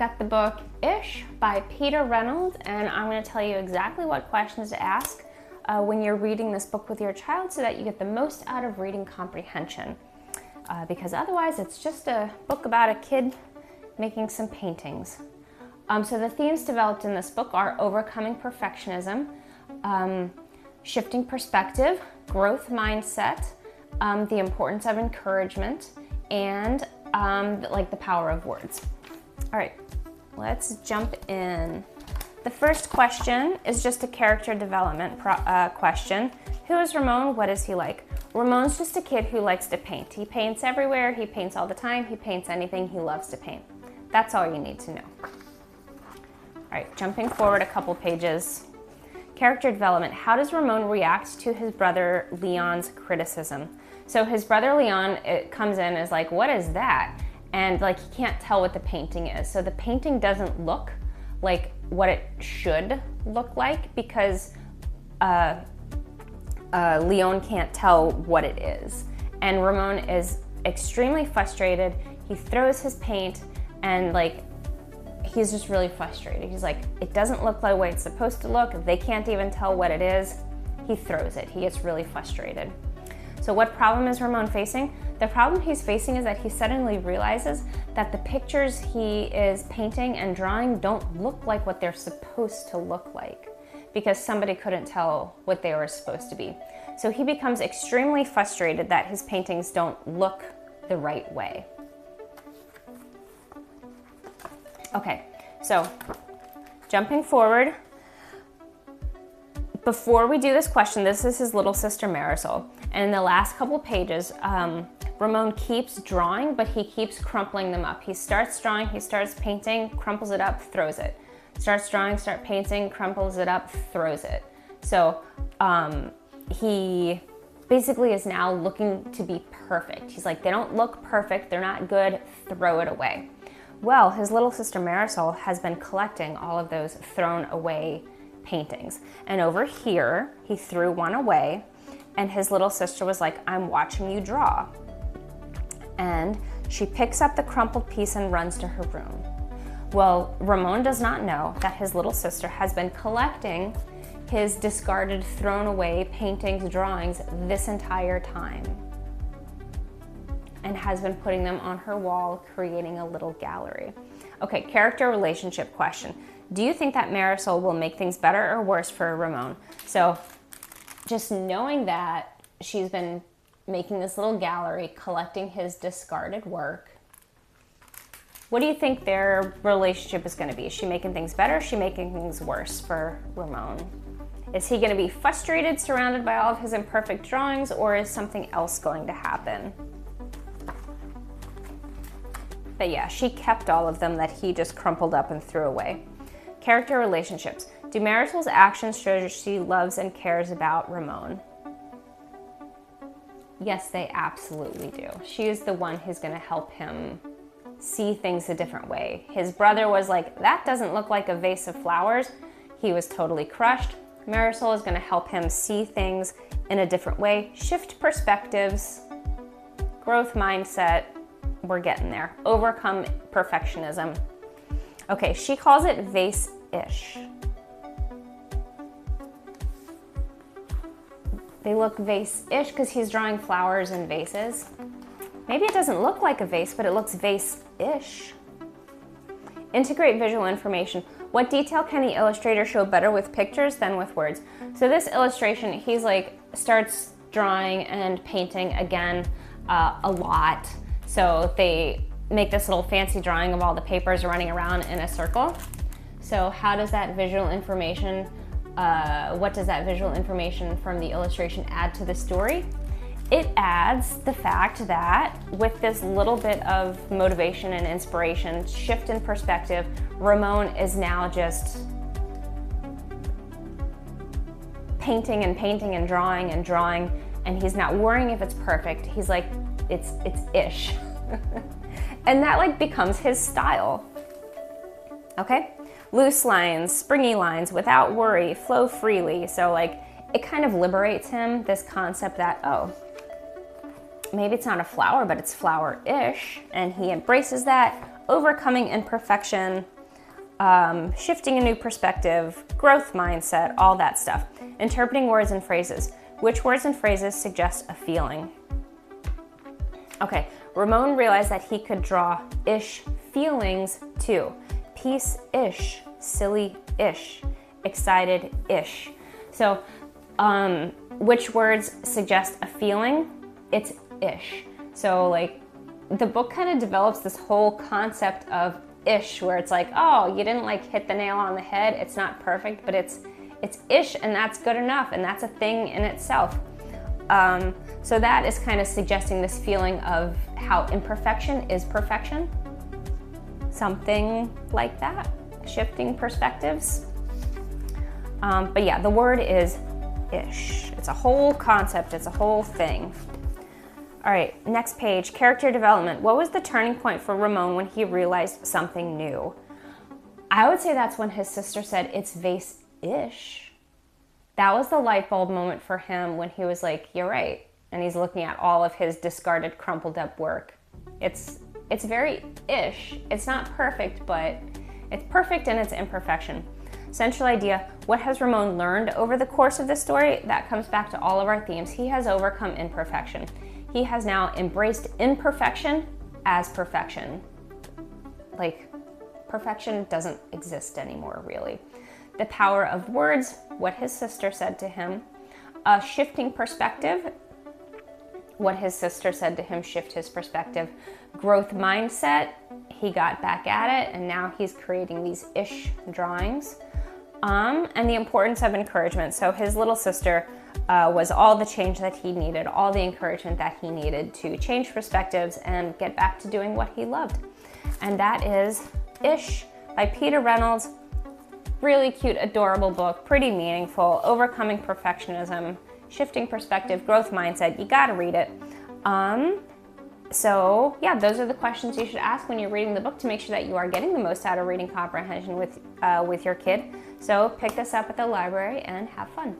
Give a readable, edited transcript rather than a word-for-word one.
got the book Ish by Peter Reynolds, and I'm going to tell you exactly what questions to ask when you're reading this book with your child so that you get the most out of reading comprehension. Because otherwise it's just a book about a kid making some paintings. So the themes developed in this book are overcoming perfectionism, shifting perspective, growth mindset, the importance of encouragement, and like the power of words. All right, let's jump in. The first question is just a character development question. Who is Ramon? What is he like? Ramon's just a kid who likes to paint. He paints everywhere, he paints all the time, he paints anything, he loves to paint. That's all you need to know. All right, jumping forward a couple pages. Character development. How does Ramon react to his brother Leon's criticism? So his brother Leon comes in and is like, what is that? And like he can't tell what the painting is. So the painting doesn't look like what it should look like because Leon can't tell what it is. And Ramon is extremely frustrated. He throws his paint and like he's just really frustrated. He's like, it doesn't look like the way it's supposed to look. They can't even tell what it is. He throws it. He gets really frustrated. So what problem is Ramon facing? The problem he's facing is that he suddenly realizes that the pictures he is painting and drawing don't look like what they're supposed to look like because somebody couldn't tell what they were supposed to be. So he becomes extremely frustrated that his paintings don't look the right way. Okay, so jumping forward, before we do this question, this is his little sister Marisol. And in the last couple pages, Ramon keeps drawing, but he keeps crumpling them up. He starts drawing, he starts painting, crumples it up, throws it. Starts drawing, starts painting, crumples it up, throws it. So he basically is now looking to be perfect. He's like, they don't look perfect, they're not good, throw it away. Well, his little sister Marisol has been collecting all of those thrown away paintings. And over here, he threw one away, and his little sister was like, I'm watching you draw. And she picks up the crumpled piece and runs to her room. Well, Ramon does not know that his little sister has been collecting his discarded, thrown away paintings, drawings this entire time, and has been putting them on her wall, creating a little gallery. Okay, character relationship question. Do you think that Marisol will make things better or worse for Ramon? So just knowing that she's been making this little gallery, collecting his discarded work, what do you think their relationship is going to be? Is she making things better? Is she making things worse for Ramon? Is he going to be frustrated, surrounded by all of his imperfect drawings, or is something else going to happen? But yeah, she kept all of them that he just crumpled up and threw away. Character relationships. Do Marisol's actions show she loves and cares about Ramon? Yes, they absolutely do. She is the one who's going to help him see things a different way. His brother was like, that doesn't look like a vase of flowers. He was totally crushed. Marisol is going to help him see things in a different way, shift perspectives, growth mindset. We're getting there. Overcome perfectionism. Okay, she calls it vase-ish. They look vase-ish because he's drawing flowers in vases. Maybe it doesn't look like a vase, but it looks vase-ish. Integrate visual information. What detail can the illustrator show better with pictures than with words? So this illustration, he's like, starts drawing and painting again a lot. So they make this little fancy drawing of all the papers running around in a circle. So how does that visual information, what does that visual information from the illustration add to the story? It adds the fact that with this little bit of motivation and inspiration, shift in perspective, Ramon is now just painting and painting and drawing, and he's not worrying if it's perfect. He's like, it's ish. And that like becomes his style. Okay? Loose lines, springy lines, without worry, flow freely. So like it kind of liberates him, this concept that, oh, maybe it's not a flower, but it's flower-ish, and he embraces that, overcoming imperfection, shifting a new perspective, growth mindset, all that stuff. Interpreting words and phrases. Which words and phrases suggest a feeling? Okay, Ramon realized that he could draw ish feelings too. Peace-ish, silly-ish, excited-ish. So, which words suggest a feeling? It's ish. So like the book kind of develops this whole concept of ish, where it's like, oh, you didn't like hit the nail on the head. It's not perfect, but it's ish, and that's good enough, and that's a thing in itself. So that is kind of suggesting this feeling of how imperfection is perfection. Something like that. Shifting perspectives. But yeah, the word is ish. It's a whole concept. It's a whole thing. All right, next page, character development. What was the turning point for Ramon when he realized something new? I would say that's when his sister said, it's vase-ish. That was the light bulb moment for him when he was like, you're right. And he's looking at all of his discarded, crumpled up work. It's very ish. It's not perfect, but it's perfect in its imperfection. Central idea, what has Ramon learned over the course of this story? That comes back to all of our themes. He has overcome imperfection. He has now embraced imperfection as perfection. Like, perfection doesn't exist anymore, really. The power of words, what his sister said to him. A shifting perspective, what his sister said to him, shift his perspective. Growth mindset, he got back at it, and now he's creating these ish drawings. And the importance of encouragement. So his little sister was all the change that he needed, all the encouragement that he needed to change perspectives and get back to doing what he loved. And that is Ish by Peter Reynolds. Really cute, adorable book, pretty meaningful, overcoming perfectionism, shifting perspective, growth mindset. You gotta read it. So yeah, those are the questions you should ask when you're reading the book to make sure that you are getting the most out of reading comprehension with your kid. So pick this up at the library and have fun.